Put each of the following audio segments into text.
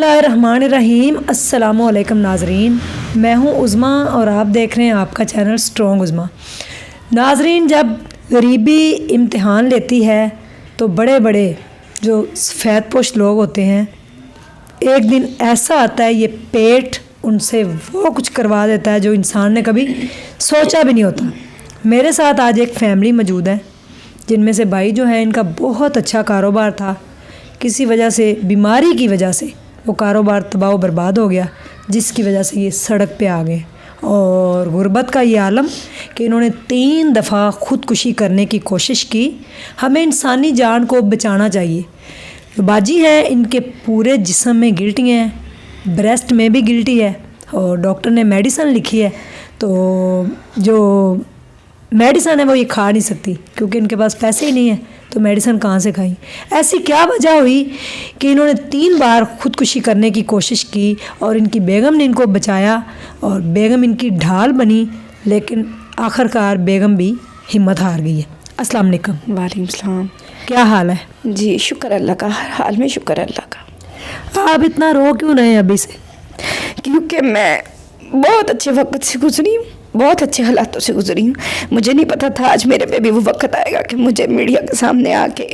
बिस्मिल्लाहिर्रहमानिर्रहीम। अस्सलामु अलैकुम नाज़रीन, मैं हूँ उज़मा और आप देख रहे हैं आपका चैनल स्ट्रॉन्ग उज़मा। नाज़रीन, जब गरीबी इम्तिहान लेती है तो बड़े बड़े जो सफ़ेद पोश लोग होते हैं, एक दिन ऐसा आता है ये पेट उनसे वो कुछ करवा देता है जो इंसान ने कभी सोचा भी नहीं होता। मेरे साथ आज एक फ़ैमिली मौजूद है जिनमें से भाई जो है इनका बहुत अच्छा कारोबार था, किसी वजह से बीमारी की वजह से वो कारोबार तबाह बर्बाद हो गया, जिसकी वजह से ये सड़क पे आ गए। और गुर्बत का ये आलम कि इन्होंने 3 दफ़ा ख़ुदकुशी करने की कोशिश की। हमें इंसानी जान को बचाना चाहिए। तो बाजी हैं, इनके पूरे जिस्म में गिल्टी हैं, ब्रेस्ट में भी गिल्टी है और डॉक्टर ने मेडिसिन लिखी है। तो जो मेडिसिन है वो ये खा नहीं सकती क्योंकि इनके पास पैसे ही नहीं है, तो मेडिसिन कहाँ से खाई। ऐसी क्या वजह हुई कि इन्होंने 3 बार ख़ुदकुशी करने की कोशिश की और इनकी बेगम ने इनको बचाया और बेगम इनकी ढाल बनी, लेकिन आखिरकार बेगम भी हिम्मत हार गई है। अस्सलाम वालेकुम। वालेकुम सलाम। क्या हाल है? जी शुक्र अल्लाह का, हर हाल में शुक्र अल्लाह का। आप इतना रो क्यों रहे हैं अभी से? क्योंकि मैं बहुत अच्छे वक्त से गुजरी हूँ, बहुत अच्छे हालातों से गुजरी हूँ। मुझे नहीं पता था आज मेरे पे भी वो वक्त आएगा कि मुझे मीडिया के सामने आके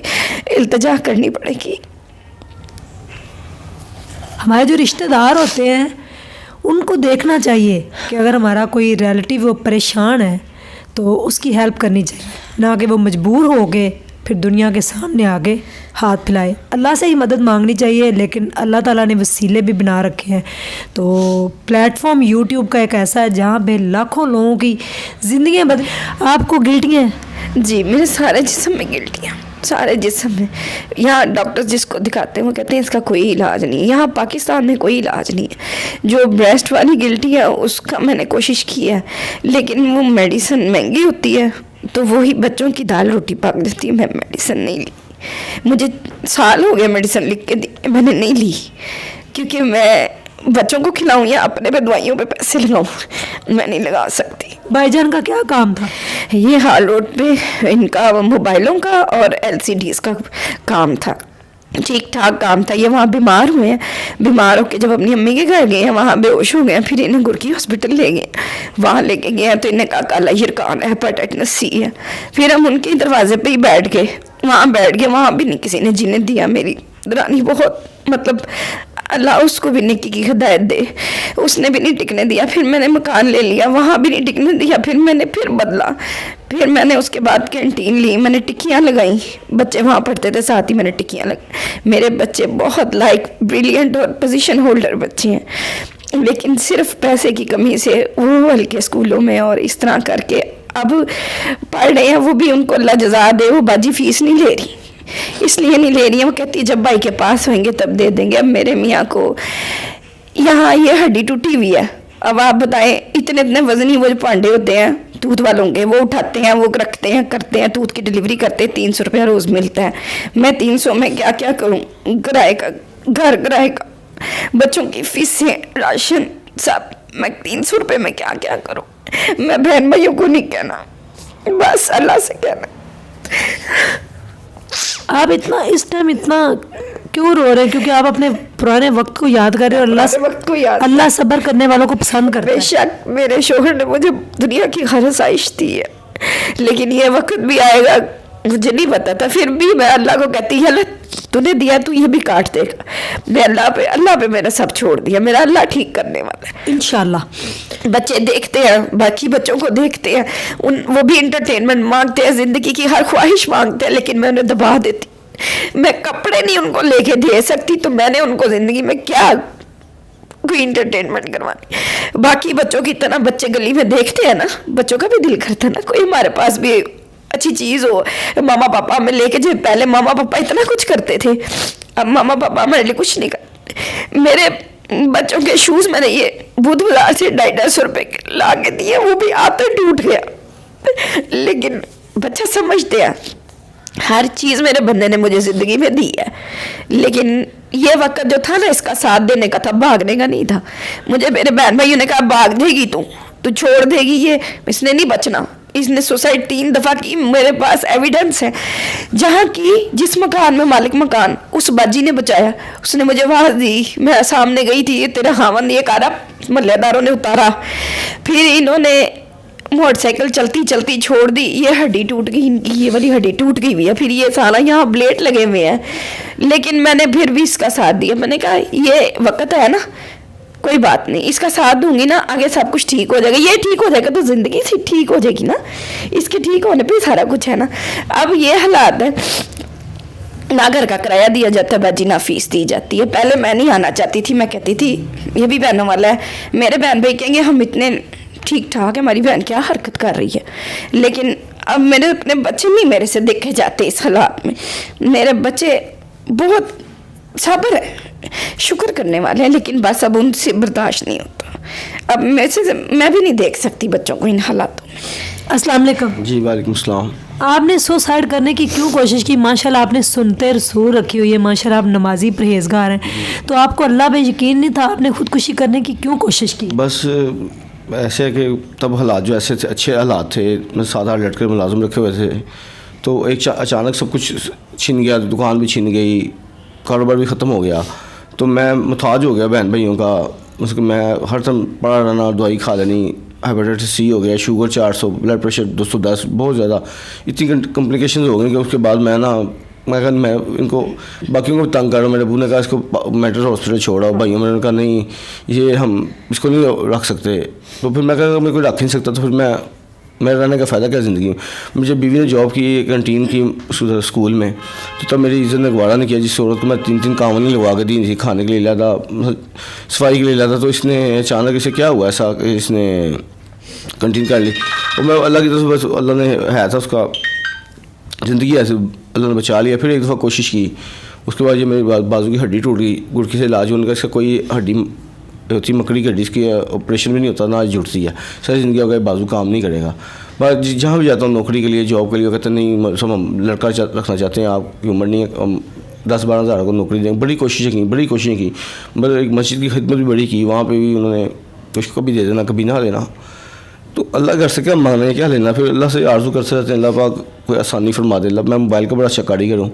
इल्तिजा करनी पड़ेगी। हमारे जो रिश्तेदार होते हैं उनको देखना चाहिए कि अगर हमारा कोई रिलेटिव वो परेशान है तो उसकी हेल्प करनी चाहिए, ना कि वो मजबूर हो के फिर दुनिया के सामने आके हाथ फैलाए। अल्लाह से ही मदद मांगनी चाहिए, लेकिन अल्लाह ताला ने वसीले भी बना रखे हैं। तो प्लेटफॉर्म यूट्यूब का एक ऐसा है जहाँ पे लाखों लोगों की ज़िंदगी बदल। आपको गिल्टियाँ हैं? जी, मेरे सारे जिस्म में गिल्टियाँ, सारे जिस्म में। यहाँ डॉक्टर जिसको दिखाते हैं वो कहते हैं इसका कोई इलाज नहीं है। यहाँ पाकिस्तान में कोई इलाज नहीं है। जो ब्रेस्ट वाली गिल्टी है उसका मैंने कोशिश की है, लेकिन वो मेडिसिन महंगी होती है, तो वही बच्चों की दाल रोटी पक देती है। मैं मेडिसिन नहीं ली, मुझे साल हो गया मेडिसिन लिख के दी, मैंने नहीं ली क्योंकि मैं बच्चों को खिलाऊं या अपने पे दवाइयों पे पैसे लगाऊं, मैं नहीं लगा सकती। भाईजान का क्या काम था? ये हाल रोड पे इनका मोबाइलों का और LCDs का काम था, ठीक ठाक काम था। ये वहाँ बीमार हुए हैं, बीमार होकर जब अपनी अम्मी के घर गए हैं वहाँ बेहोश हो गए हैं, फिर इन्हें गुरकी हॉस्पिटल ले गए। वहाँ लेके गए हैं तो इन्हें कहा काला यरकान है, हेपेटाइटिस C है। फिर हम उनके दरवाजे पे ही बैठ गए, वहाँ बैठ गए, वहाँ भी नहीं किसी ने जीने दिया। मेरी दरानी बहुत मतलब अल्लाह उसको भी नेकी की हिदायत दे, उसने भी नहीं टिकने दिया। फिर मैंने मकान ले लिया, वहाँ भी नहीं टिकने दिया। फिर मैंने फिर बदला, फिर मैंने उसके बाद कैंटीन ली, मैंने टिक्कियाँ लगाई। बच्चे वहाँ पढ़ते थे, साथ ही मैंने टिक्कियाँ लगाई। मेरे बच्चे बहुत ब्रिलियंट और पोजीशन होल्डर बच्चे हैं, लेकिन सिर्फ पैसे की कमी से वो हल्के स्कूलों में और इस तरह करके अब पढ़ रहे हैं। वो भी उनको अल्लाह जज़ा दे, वो बाजी फीस नहीं ले रही, इसलिए नहीं ले रही है। वो कहती है जब भाई के पास होंगे तब दे देंगे। अब मेरे मियाँ को यहाँ ये हड्डी टूटी हुई है, अब आप बताएं इतने इतने वजनी वो जो पांडे होते हैं दूध वालों के, वो उठाते हैं, वो रखते हैं, करते हैं, दूध की डिलीवरी करते हैं, 300 रुपया रोज़ मिलता है। मैं 300 में क्या क्या करूँ? किराए का घर, किराए का, बच्चों की फीसें, राशन सब, मैं 300 रुपये में क्या क्या करूँ? मैं बहन भाइयों को नहीं कहना, बस अल्लाह से कहना। आप इतना इस टाइम इतना क्यों रो रहे हैं? क्योंकि आप अपने पुराने वक्त को याद कर रहे हैं। अल्लाह सब्र करने वालों को पसंद करता है। बेशक मेरे शोहर ने मुझे दुनिया की हर आसाइश दी है, लेकिन ये वक्त भी आएगा, मुझे नहीं पता था। फिर भी मैं अल्लाह को कहती है अल्लाह तूने दिया, तू ये भी काट देगा। मैं अल्लाह पे मेरा सब छोड़ दिया, मेरा अल्लाह ठीक करने वाला है इंशाल्लाह। बच्चे देखते हैं, बाकी बच्चों को देखते हैं, वो भी इंटरटेनमेंट मांगते हैं, ज़िंदगी की हर ख्वाहिश मांगते हैं, लेकिन मैं उन्हें दबा देती। मैं कपड़े नहीं उनको लेके दे सकती, तो मैंने उनको ज़िंदगी में क्या कोई इंटरटेनमेंट करवानी। बाकी बच्चों की तरह बच्चे गली में देखते हैं ना, बच्चों का भी दिल करता है ना कोई हमारे पास भी अच्छी चीज़ हो। मामा पापा में लेके जो पहले मामा पापा इतना कुछ करते थे, अब मामा पापा हमारे लिए कुछ नहीं करते। मेरे बच्चों के शूज़ मैंने ये बुध बाजार से 250 रुपये ला के दिए, वो भी आता टूट गया। लेकिन बच्चा समझते हैं, हर चीज़ मेरे बंदे ने मुझे ज़िंदगी में दी है, लेकिन ये वक्त जो था ना इसका साथ देने का था, भागने का नहीं था। मुझे मेरे बहन भाइयों ने कहा भाग देगी तू छोड़ देगी, ये इसने नहीं बचना, اس نے سوسائڈ 3 دفعہ کی. میرے پاس ایویڈنس ہے جہاں کی جس مکان میں مالک مکان اس باجی نے بچایا, اس نے مجھے آواز دی, میں سامنے گئی تھی, یہ تیرا خاوند یہ کارا, محلے داروں نے اتارا, پھر انہوں نے موٹر سائیکل چلتی چلتی چھوڑ دی, یہ ہڈی ٹوٹ گئی ان کی, یہ والی ہڈی ٹوٹ گئی ہوئی ہے, پھر یہ سارا یہاں بلیڈ لگے ہوئے ہیں, لیکن میں نے پھر بھی اس کا ساتھ دیا. میں نے کہا یہ وقت ہے نا, کوئی بات نہیں, اس کا ساتھ دوں گی نا, آگے سب کچھ ٹھیک ہو جائے گا, یہ ٹھیک ہو جائے گا تو زندگی سے ٹھیک ہو جائے گی نا, اس کے ٹھیک ہونے پہ سارا کچھ ہے نا. اب یہ حالات ہے, نہ گھر کا کرایہ دیا جاتا ہے باجی, نہ فیس دی جاتی ہے. پہلے میں نہیں آنا چاہتی تھی, میں کہتی تھی یہ بھی بہنوں والا ہے, میرے بہن بھائی کہیں گے ہم اتنے ٹھیک ٹھاک ہے, ہماری بہن کیا حرکت کر رہی ہے, لیکن اب میرے اپنے بچے نہیں میرے سے دیکھے جاتے اس حالات میں. میرے بچے بہت صبر ہے, شکر کرنے والے ہیں, لیکن بس اب ان سے برداشت نہیں ہوتا. اب میں بھی نہیں دیکھ سکتی بچوں کو ان حالاتوں میں. السلام علیکم. جی وعلیکم السلام. آپ نے سوسائڈ کرنے کی کیوں کوشش کی؟ ماشاءاللہ آپ نے سنتے رسول رکھی ہوئی ہے, ماشاءاللہ آپ نمازی پرہیزگار ہیں, تو آپ کو اللہ پہ یقین نہیں تھا, آپ نے خودکشی کرنے کی کیوں کوشش کی؟ بس ایسے ہے کہ تب حالات جو ایسے تھے, اچھے حالات تھے, میں 7-8 لڑکے ملازم رکھے ہوئے تھے, تو ایک اچانک سب کچھ چھن گیا, دکان بھی چھن گئی, کاروبار بھی ختم ہو گیا, تو میں محتاج ہو گیا بہن بھائیوں کا. میں ہر ٹائم پڑا رہنا, دوائی کھا لینی, ہیپیٹائٹس سی ہو گیا, شوگر 400, بلڈ پریشر 210, بہت زیادہ اتنی کمپلیکیشنز ہو گئی کہ اس کے بعد میں ان کو باقیوں کو بھی تنگ کر رہا ہوں. میرے ابو نے کہا اس کو میٹر ہاسپٹل چھوڑا, بھائیوں میں نے کہا نہیں یہ ہم اس کو نہیں رکھ سکتے. تو پھر میں کہا میں کوئی رکھ نہیں سکتا, تو پھر میرے رہنے کا فائدہ کیا زندگی میں. مجھے بیوی نے جاب کی کینٹین کی اسکول میں, تو تب میری عزت نے گوارا نہیں کیا, جس عورت کو میں 3 کام نہیں لگوا کے دی تھی, کھانے کے لیے لاتا, صفائی کے لیے لاتا, تو اس نے اچانک اسے کیا ہوا ایسا کہ اس نے کنٹین کر لی. اور میں اللہ کی طرف سے بس اللہ نے ہے تھا اس کا زندگی ایسے اللہ نے بچا لیا. پھر ایک دفعہ کوشش کی, اس کے بعد یہ میری بازو کی ہڈی ٹوٹ گئی, گڑکی سے علاج ہونے کا, اس کا کوئی ہڈی ہوتی مکڑی کی ہڈی, اس کی آپریشن بھی نہیں ہوتا, نہ جڑتی ہے, ساری زندگی ہو گئی بازو کام نہیں کرے گا. بس جہاں بھی جاتا ہوں نوکری کے لیے, جاب کے لیے, کہتے ہیں نہیں سب ہم لڑکا رکھنا چاہتے ہیں, آپ کی عمر نہیں ہے, ہم 10-12 ہزار کو نوکری دیں. بڑی کوششیں کی, مطلب ایک مسجد کی خدمت بھی بڑی کی, وہاں پہ بھی انہوں نے اس کو کبھی دے دینا کبھی نہ دینا. تو اللہ گھر سے کیا مانگنا ہے, کیا لینا. پھر اللہ سے آرزو کرتے رہتے ہیں اللہ پاک کوئی آسانی فرما دے. اللہ میں موبائل کا بڑا اچھا کاریگر ہوں,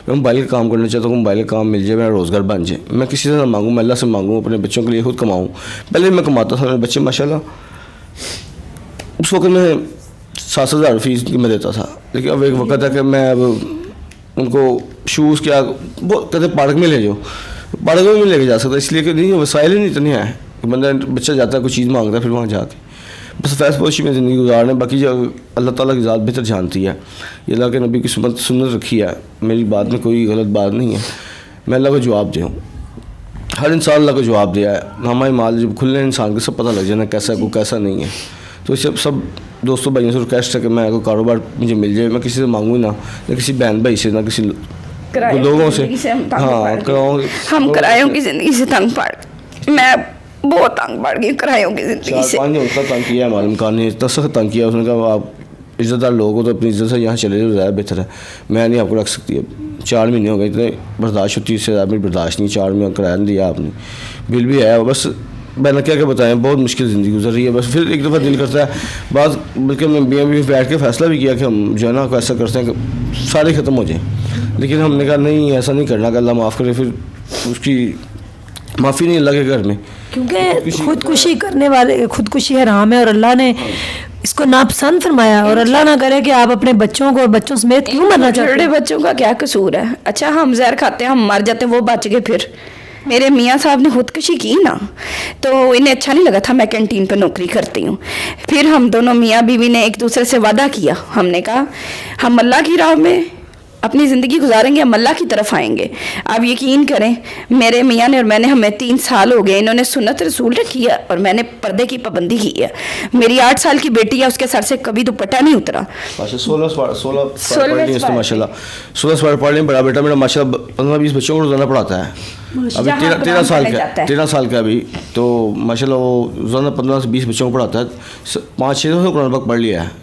میں موبائل کا کام کرنا چاہتا ہوں, موبائل کا کام مل جائے, میرا روزگار بن جائے, میں کسی سے نہ مانگوں, میں اللہ سے مانگوں, اپنے بچوں کے لیے خود کماؤں. پہلے میں کماتا تھا, میرے بچے ماشاءاللہ اس وقت میں 7,000 فیس میں دیتا تھا, لیکن اب ایک وقت ہے کہ میں اب ان کو شوز کیا کہتے پارک میں لے جاؤ, پارک میں نہیں لے کے جا سکتا, اس لیے کہ نہیں وسائل ہی نہیں اتنے ہیں کہ بندہ بچہ جاتا ہے کوئی چیز مانگتا ہے پھر وہاں جا کے بس فیض پوشی میں زندگی گزارنا ہے. باقی جو اللہ تعالیٰ کی ذات بہتر جانتی ہے, یہ اللہ کے نبی کی سنت رکھی ہے, میری بات میں کوئی غلط بات نہیں ہے, میں اللہ کو جواب دوں. ہر انسان اللہ کو جواب دیا ہے, ہمارے مال جب کھلنے انسان کو سب پتہ لگ جانا کیسا ہے کوئی کیسا نہیں ہے. تو اس سب دوستوں بھائیوں سے ریکویسٹ ہے کہ میں کوئی کاروبار مجھے مل جائے, میں کسی سے مانگوں نہ کسی بہن بھائی سے, نہ کسی لوگوں سے. ہاں ہم کرایوں کی زندگی سے تنگ پڑ, میں بہت تنگ پڑ گئی کرایوں کی زندگی سے. 4-5 نے اتنا تنگ کیا ہے, معلوم کان نے اتنا سخت تنگ کیا, اس نے کہا آپ عزت دار لوگ ہو تو اپنی عزت سے یہاں چلے جاؤ, زیادہ بہتر ہے, میں نہیں آپ کو رکھ سکتی. اب 4 مہینے ہو گئے, اتنے برداشت ہوتی ہے, اس سے زیادہ میری برداشت نہیں. 4 مہینے کرایہ نہیں دیا آپ نے, بل بھی ہے, بس میں نے کیا بتائیں, بہت مشکل زندگی گزر رہی ہے. بس پھر ایک دفعہ دل کرتا ہے بعض, بلکہ میں بھی بیٹھ کے فیصلہ بھی کیا کہ ہم جو ہے نا ایسا کرتے ہیں کہ سارے ختم ہو جائیں, لیکن ہم نے کہا نہیں ایسا نہیں کرنا کہ اللہ معاف کرے. پھر اس کی معافی نہیں اللہ کے گھر میں, کیونکہ خودکشی کرنے والے, خودکشی حرام ہے اور اللہ نے اس کو ناپسند فرمایا, اور اللہ نہ کرے کہ آپ اپنے بچوں کو اور بچوں سمیت کیوں مرنا چاہتے ہیں. چھوٹے بچوں کا کیا قصور ہے؟ اچھا ہم زہر کھاتے ہیں, ہم مر جاتے ہیں, وہ بچ گئے. پھر میرے میاں صاحب نے خودکشی کی نا, تو انہیں اچھا نہیں لگا تھا میں کینٹین پہ نوکری کرتی ہوں. پھر ہم دونوں میاں بیوی نے ایک دوسرے سے وعدہ کیا, ہم نے کہا ہم اللہ کی راہ میں اپنی زندگی گزاریں گے, ہم اللہ کی طرف آئیں گے. آپ یقین کریں میرے میاں نے اور میں نے, ہمیں 3 سال ہو گئے, انہوں نے سنت رسول رکھی ہے اور میں نے پردے کی پابندی کی ہے. میری 8 سال کی بیٹی ہے, اس کے سر سے کبھی دوپٹہ نہیں اترا. 16 ماشاء اللہ 16 سوال پڑھ لیں. بڑا بیٹا میرا ماشاء اللہ 15-20 بچوں کو روزانہ پڑھاتا ہے, ابھی 13 سال کا ابھی, تو ماشاء اللہ وہ روزانہ 15-20 بچوں کو پڑھاتا ہے. 5-6 قرآن پاک پڑھ لیا ہے,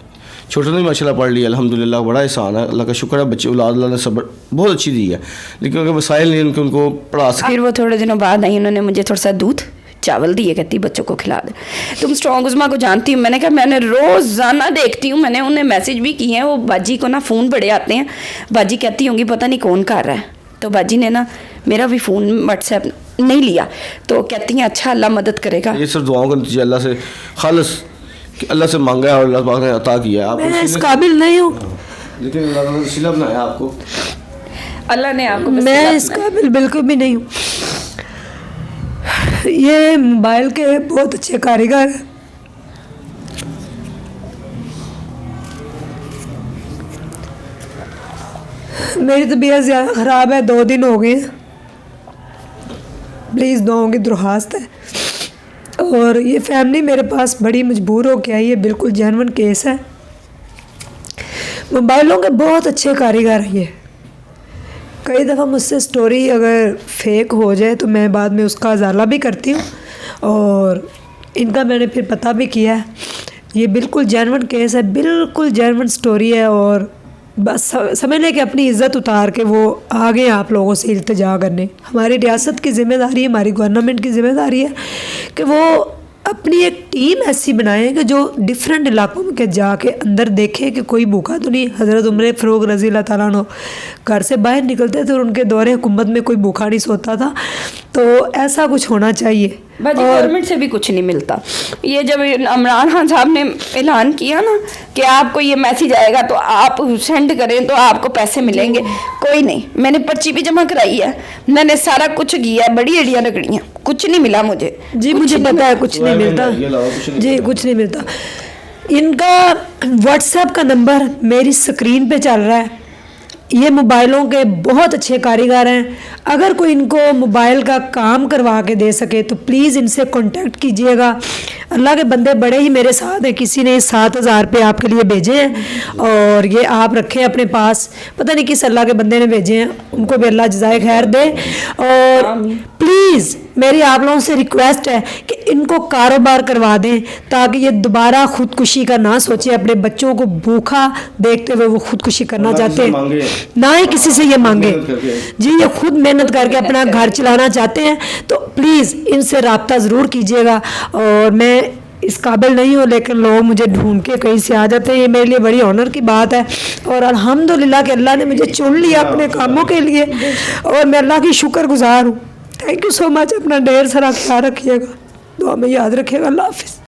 چھوٹے نے ماشاء اللہ پڑھ لیا, الحمدللہ بڑا احسان ہے, اللہ کا شکر ہے. بچے اولاد اللہ نے صبر بہت اچھی دی ہے, لیکن اگر وسائل نہیں ان کو پڑھا سکتے. پھر وہ تھوڑے دنوں بعد آئی, انہوں نے مجھے تھوڑا سا دودھ चावल दिए, कहती बच्चों को खिला दे। तुम स्ट्रॉन्ग उज़मा को जानती हूँ? मैंने कहा मैंने रोज़ाना देखती हूँ, मैंने उन्हें मैसेज भी किए हैं। वो बाजी को ना फ़ोन बड़े आते हैं, बाजी कहती होंगी पता नहीं कौन कर रहा है, तो बाजी ने ना मेरा भी फ़ोन व्हाट्सएप नहीं लिया, तो कहती हैं अच्छा अल्लाह मदद करेगा। ये सिर्फ दुआओं का नतीजा, अल्लाह से खालिस कि अल्लाह से मांगा है और अल्लाह पाक ने अता किया है। आप मैं इस काबिल नहीं हूँ, लेकिन अल्लाह ताला ने वसीला बनाया आपको, अल्लाह ने आपको मैं इस काबिल बिल्कुल भी नहीं हूँ। ये मोबाइल के बहुत अच्छे कारीगर हैं। मेरी तबीयत ज़्यादा ख़राब है, 2 दिन हो गए हैं, प्लीज़ दुआओं की दरख्वास्त है। और ये फैमिली मेरे पास बड़ी मजबूर हो के आई है, बिल्कुल जेन्युइन केस है। मोबाइलों के बहुत अच्छे कारीगर हैं ये। कई दफ़ा मुझसे स्टोरी अगर फेक हो जाए तो मैं बाद में उसका अजाला भी करती हूँ, और इनका मैंने फिर पता भी किया है। ये बिल्कुल जेन्युइन केस है, बिल्कुल जेन्युइन स्टोरी है। और बस समझ लें कि अपनी इज़्ज़त उतार के वो आ गए आप लोगों से इल्तिजा करने। हमारी रियासत की ज़िम्मेदारी है, हमारी गवर्नमेंट की ज़िम्मेदारी है कि वो अपनी एक टीम ऐसी बनाएं कि जो डिफरेंट इलाकों में के जाके अंदर देखे कि कोई भूखा तो नहीं। हज़रत उमर फ़ारूक रज़ी अल्लाह ताला अन्हु घर से बाहर निकलते थे और उनके दौरे हुकूमत में कोई भूखा नहीं सोता था। तो ऐसा कुछ होना चाहिए। बाजी गवर्नमेंट से भी कुछ नहीं मिलता। ये जब इमरान खान साहब ने ऐलान किया ना कि आपको ये मैसेज आएगा तो आप सेंड करें तो आपको पैसे मिलेंगे, कोई नहीं। मैंने पर्ची भी जमा कराई है, मैंने सारा कुछ किया है, बड़ी एड़ियाँ रगड़ियाँ, कुछ नहीं मिला मुझे। जी मुझे पता है कुछ नहीं मिलता जी, कुछ नहीं मिलता। इनका व्हाट्सएप का नंबर मेरी स्क्रीन पे चल रहा है। ये मोबाइलों के बहुत अच्छे कारीगर हैं। अगर कोई इनको मोबाइल का काम करवा के दे सके तो प्लीज़ इनसे कांटेक्ट कीजिएगा। अल्लाह के बंदे बड़े ही मेरे साथ हैं। किसी ने 7,000 रुपये आपके लिए भेजे हैं और ये आप रखें अपने पास। पता नहीं किस अल्लाह के बंदे ने भेजे हैं, उनको भी अल्लाह जज़ाए खैर दे। और प्लीज़ मेरी आप लोगों से रिक्वेस्ट है कि इनको कारोबार करवा दें ताकि ये दोबारा ख़ुदकुशी का ना सोचे। अपने बच्चों को भूखा देखते हुए वो ख़ुदकुशी करना चाहते हैं, ना ही किसी से ये मांगे जी। ये खुद मेहनत करके अपना घर चलाना चाहते हैं। तो प्लीज़ इनसे रब्ता ज़रूर कीजिएगा। और मैं इस काबिल नहीं हूँ, लेकिन लोग मुझे ढूंढ के कहीं से आ जाते हैं, ये मेरे लिए बड़ी ऑनर की बात है। और अल्हम्दुलिल्लाह कि अल्लाह ने मुझे चुन लिया अपने कामों के लिए, और मैं अल्लाह की शुक्रगुजार हूँ। Thank you so much. अपना ढेर सारा ख्याल रखिएगा, दुआ में याद रखिएगा। अल्लाह हाफिज़।